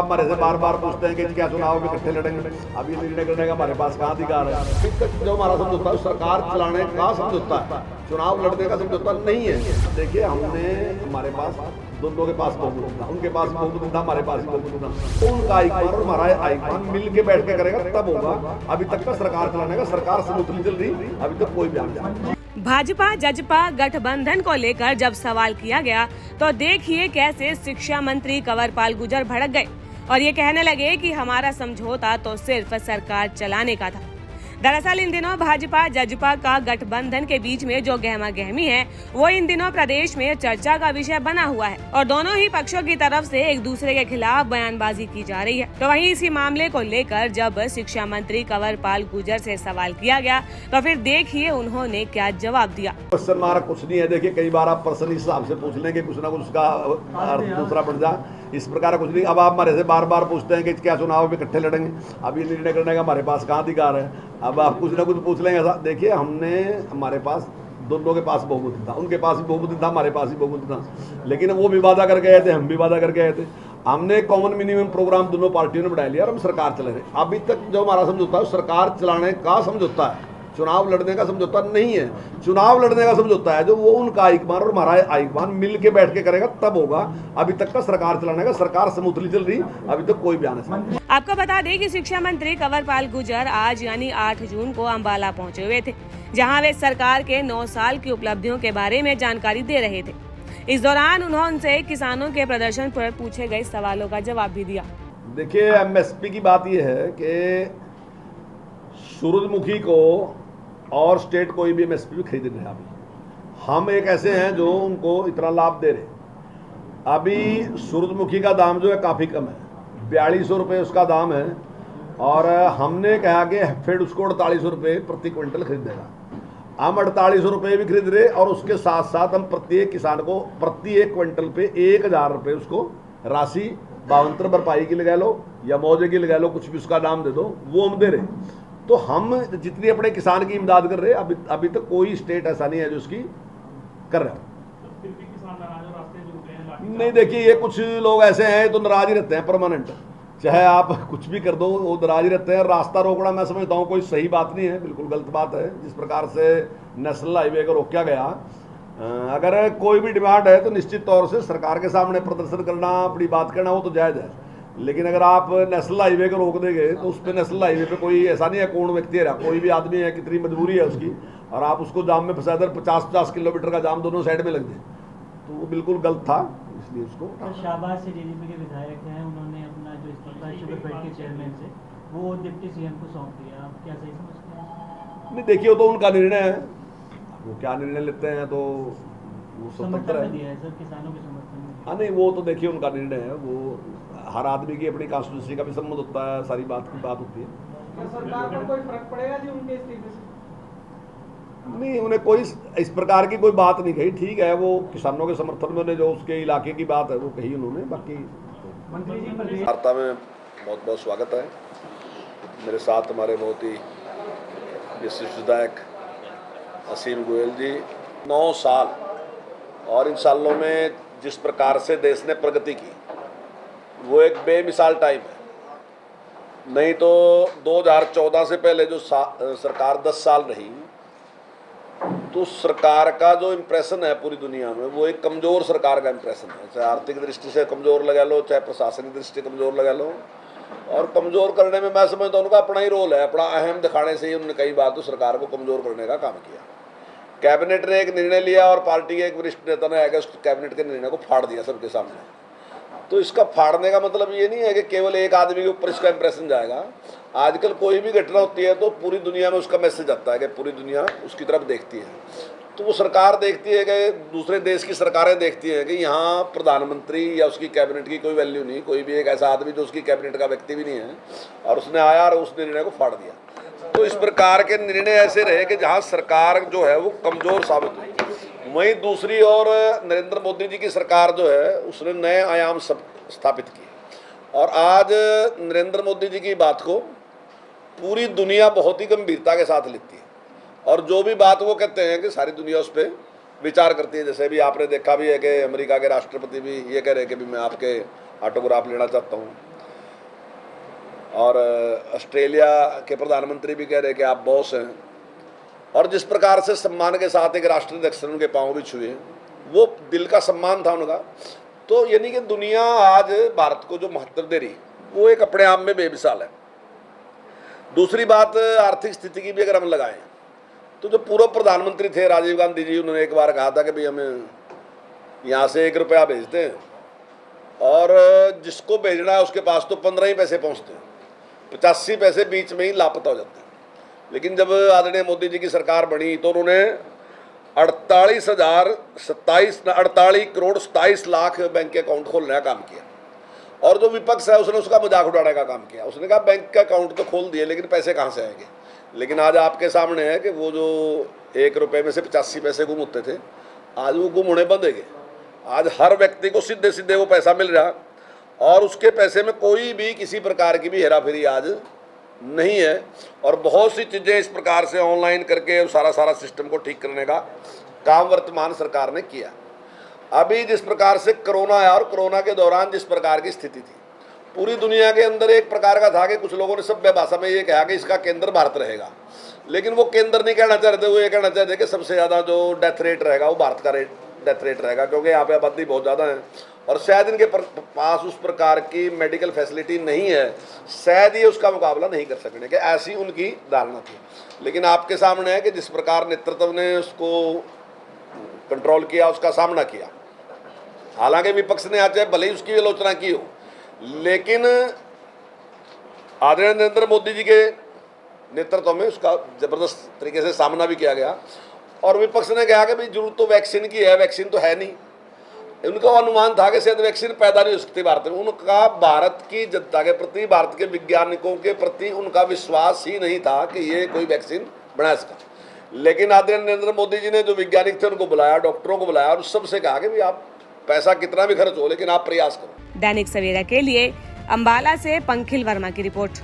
हमारे से बार बार पूछते हैं कि क्या चुनाव में इकट्ठे लड़ेंगे, अभी निर्णय करने का हमारे पास कहाँ अधिकार है। अभी तक जो हमारा समझौता है सरकार चलाने का समझौता है, चुनाव लड़ने का समझौता नहीं है। देखिए हमने हमारे पास दोनों के पास बहुमत था, उनके पास बहुमत था, हमारे पास ही बहुमत था, तो उनका आईकमान और हमारा आईकमान मिल के बैठ के करेगा तब होगा। अभी तक का सरकार चलाने का सरकार समूथली चल रही, अभी तक कोई बयान नहीं। भाजपा जजपा गठबंधन को लेकर जब सवाल किया गया तो देखिए कैसे शिक्षा मंत्री कंवरपाल गुर्जर भड़क गए और ये कहने लगे कि हमारा समझौता तो सिर्फ सरकार चलाने का था। दरअसल इन दिनों भाजपा जजपा का गठबंधन के बीच में जो गहमा गहमी है वो इन दिनों प्रदेश में चर्चा का विषय बना हुआ है और दोनों ही पक्षों की तरफ से एक दूसरे के खिलाफ बयानबाजी की जा रही है। तो वहीं इसी मामले को लेकर जब शिक्षा मंत्री कंवरपाल गुर्जर से सवाल किया गया तो फिर देखिए उन्होंने क्या जवाब दिया। क्वेश्चन हमारा कुछ नहीं है। देखिए कई बार आप पर्सनल हिसाब से पूछ लेंगे, कुछ ना कुछ उसका अर्थ दूसरा बन जाए, इस प्रकार कुछ नहीं। अब आप हमारे से बार बार पूछते हैं कि क्या चुनाव में इकट्ठे लड़ेंगे, अभी निर्णय करने का हमारे पास कहाँ अधिकार है। अब आप कुछ ना कुछ पूछ लेंगे ऐसा। देखिए हमने हमारे पास दोनों के पास बहुमत था, उनके पास भी बहुमत था, हमारे पास भी बहुमत था, लेकिन वो भी वादा करके गए थे, हम भी वादा करके गए थे। हमने कॉमन मिनिमम प्रोग्राम दोनों पार्टियों ने बढ़ा लिया और हम सरकार चला रहे। अभी तक जो हमारा समझौता है सरकार चलाने का समझौता है, चुनाव लड़ने का समझौता नहीं है। चुनाव लड़ने का समझौता है जो वो उनका आईकमान और हमारा आईकमान मिल के बैठ के करेगा तब होगा। अभी तक का सरकार चलाने का सरकार समूथली चल रही, अभी तक कोई बयान नहीं। आपको बता दें कि शिक्षा मंत्री कंवरपाल गुर्जर आज यानी 8 जून को अंबाला पहुंचे हुए थे, जहां वे सरकार के 9 साल की उपलब्धियों के बारे में जानकारी दे रहे थे। इस दौरान उन्होंने किसानों के प्रदर्शन पर पूछे गए सवालों का जवाब भी दिया। देखिए एमएसपी की बात यह है कि सूरजमुखी को और स्टेट कोई भी एमएसपी भी खरीद रहे हैं। अभी हम एक ऐसे हैं जो उनको इतना लाभ दे रहे। अभी सूरजमुखी का दाम जो है काफ़ी कम है, 4200 रुपये उसका दाम है, और हमने कहा कि फिर उसको 4800 रुपये प्रति क्विंटल खरीदेगा। हम 4800 रुपये भी खरीद रहे और उसके साथ साथ हम प्रत्येक किसान को प्रति 1 क्विंटल पे 1000 रुपये उसको राशि भावांतर भरपाई की लगा लो या मुआवजे की लगा लो, कुछ भी उसका नाम दे दो, वो हम दे रहे। तो हम जितनी अपने किसान की इमदाद कर रहे हैं, अभी तक कोई स्टेट ऐसा नहीं है जो उसकी कर रहा है। नहीं देखिए ये कुछ लोग ऐसे हैं तो नाराज ही रहते हैं परमानेंट, चाहे आप कुछ भी कर दो वो नाराज ही रहते हैं। रास्ता रोकना मैं समझता हूँ कोई सही बात नहीं है, बिल्कुल गलत बात है। जिस प्रकार से नेशनल हाईवे को रोका गया, अगर कोई भी डिमांड है तो निश्चित तौर से सरकार के सामने प्रदर्शन करना, अपनी बात करना, वो तो जायज़ है। लेकिन अगर आप नेशनल हाईवे को रोक देंगे तो उस पर नेशनल हाईवे पे कोई ऐसा नहीं है कौन व्यक्ति है, कोई भी आदमी है, कितनी मजबूरी है उसकी, और आप उसको जाम में फंसा दे, 50-50 किलोमीटर का जाम दोनों साइड में लग जाए, तो वो बिल्कुल गलत था। इसलिए उसको शाहबाज से जेडीपी के विधायक हैं, उन्होंने अपना जो इस्तीफा शुगरफेड के चेयरमैन से वो डिप्टी सीएम को सौंप दिया। आप क्या सही समझते हैं? नहीं देखिए वो तो उनका निर्णय है, वो क्या निर्णय लेते हैं तो वो स्वतंत्र है सर, किसानों के समर्थन में। हाँ नहीं वो तो देखिए उनका निर्णय है, वो हर आदमी की अपनी कॉन्स्टिट्यूंसी का भी सम्मत होता है, सारी बात की बात होती है। सरकार पर कोई फर्क पड़ेगा जी उनके इस्तीफे से? नहीं उन्हें कोई इस प्रकार की कोई बात नहीं कही। ठीक है वो किसानों के समर्थन में जो उसके इलाके की बात है वो कही उन्होंने। बाकी मंत्री जी वार्ता में बहुत बहुत स्वागत है। मेरे साथ हमारे बहुत ही विशिष्ट विधायक असीम गोयल जी। 9 साल, और इन सालों में जिस प्रकार से देश ने प्रगति की वो एक बेमिसाल टाइम है। नहीं तो 2014 से पहले जो सरकार 10 साल रही, तो सरकार का जो इम्प्रेशन है पूरी दुनिया में वो एक कमज़ोर सरकार का इम्प्रेशन है। चाहे आर्थिक दृष्टि से कमज़ोर लगा लो, चाहे प्रशासनिक दृष्टि से कमज़ोर लगा लो, और कमज़ोर करने में मैं समझता हूँ उनका अपना ही रोल है। अपना अहम दिखाने से ही उन्होंने कई बार तो सरकार को कमज़ोर करने का काम किया। कैबिनेट ने एक निर्णय लिया और पार्टी के एक वरिष्ठ नेता ने आगे उस कैबिनेट के निर्णय को फाड़ दिया सबके सामने। तो इसका फाड़ने का मतलब ये नहीं है कि केवल एक आदमी के ऊपर इसका इंप्रेशन जाएगा। आजकल कोई भी घटना होती है तो पूरी दुनिया में उसका मैसेज आता है कि पूरी दुनिया उसकी तरफ देखती है। तो वो सरकार देखती है कि दूसरे देश की सरकारें देखती हैं कि यहाँ प्रधानमंत्री या उसकी कैबिनेट की कोई वैल्यू नहीं, कोई भी एक ऐसा आदमी जो उसकी कैबिनेट का व्यक्ति भी नहीं है, और उसने आया और उस निर्णय को फाड़ दिया। तो इस प्रकार के निर्णय ऐसे रहे कि जहाँ सरकार जो है वो कमज़ोर साबित हुई। वहीं दूसरी ओर नरेंद्र मोदी जी की सरकार जो है उसने नए आयाम स्थापित किए, और आज नरेंद्र मोदी जी की बात को पूरी दुनिया बहुत ही गंभीरता के साथ लेती है, और जो भी बात वो कहते हैं कि सारी दुनिया उस पर विचार करती है। जैसे भी आपने देखा भी है कि अमेरिका के राष्ट्रपति भी ये कह रहे हैं कि भी मैं आपके ऑटोग्राफ लेना चाहता हूँ। और ऑस्ट्रेलिया के प्रधानमंत्री भी कह रहे कि आप बॉस हैं, और जिस प्रकार से सम्मान के साथ एक राष्ट्राध्यक्ष ने उनके पांव भी छुए, वो दिल का सम्मान था उनका। तो यानी कि दुनिया आज भारत को जो महत्व दे रही वो एक अपने आप में बेमिसाल है। दूसरी बात, आर्थिक स्थिति की भी अगर हम लगाएं तो जो पूर्व प्रधानमंत्री थे राजीव गांधी जी, उन्होंने एक बार कहा था कि भाई हमें यहाँ से 1 रुपया भेजते हैं और जिसको भेजना है उसके पास तो 15 ही पैसे पहुँचते हैं, 85 पैसे बीच में ही लापता हो जाते हैं। लेकिन जब आदरणीय मोदी जी की सरकार बनी तो उन्होंने 48 करोड़ 27 लाख बैंक अकाउंट खोलने का काम किया, और जो विपक्ष है उसने उसका मजाक उड़ाने का काम किया। उसने कहा बैंक का अकाउंट तो खोल दिए लेकिन पैसे कहाँ से आएंगे। लेकिन आज आपके सामने है कि वो जो 1 रुपये में से 85 पैसे गुम होते थे, आज वो गुम होने बंद है। आज हर व्यक्ति को सीधे सीधे वो पैसा मिल रहा, और उसके पैसे में कोई भी किसी प्रकार की भी हेराफेरी आज नहीं है। और बहुत सी चीज़ें इस प्रकार से ऑनलाइन करके सारा सिस्टम को ठीक करने का काम वर्तमान सरकार ने किया। अभी जिस प्रकार से कोरोना आया और कोरोना के दौरान जिस प्रकार की स्थिति थी, पूरी दुनिया के अंदर एक प्रकार का था कि कुछ लोगों ने सभ्य भाषा में ये कहा कि इसका केंद्र भारत रहेगा, लेकिन वो केंद्र नहीं कहना चाहते, वो ये कहना चाहते कि सबसे ज़्यादा जो डेथ रेट रहेगा वो भारत का डेथ रेट रहेगा, क्योंकि यहाँ पे आबादी बहुत ज़्यादा है और शायद इनके पास उस प्रकार की मेडिकल फैसिलिटी नहीं है, शायद ये उसका मुकाबला नहीं कर सकने के, ऐसी उनकी धारणा थी। लेकिन आपके सामने है कि जिस प्रकार नेतृत्व ने उसको कंट्रोल किया, उसका सामना किया। हालांकि विपक्ष ने आज भले ही उसकी आलोचना की हो, लेकिन आदरणीय नरेंद्र मोदी जी के नेतृत्व में उसका जबरदस्त तरीके से सामना भी किया गया। और विपक्ष ने कहा कि भाई जरूरत तो वैक्सीन की है, वैक्सीन तो है नहीं। उनका अनुमान था कि शायद वैक्सीन पैदा नहीं हो सकती भारत में। उनका भारत की जनता के प्रति, भारत के वैज्ञानिकों के प्रति उनका विश्वास ही नहीं था कि ये कोई वैक्सीन बना सका। लेकिन आदरणीय नरेंद्र मोदी जी ने जो वैज्ञानिक थे उनको बुलाया, डॉक्टरों को बुलाया और सबसे कहा कि भाई आप पैसा कितना भी खर्च हो लेकिन आप प्रयास करो। दैनिक सवेरा के लिए अंबाला से पंखिल वर्मा की रिपोर्ट।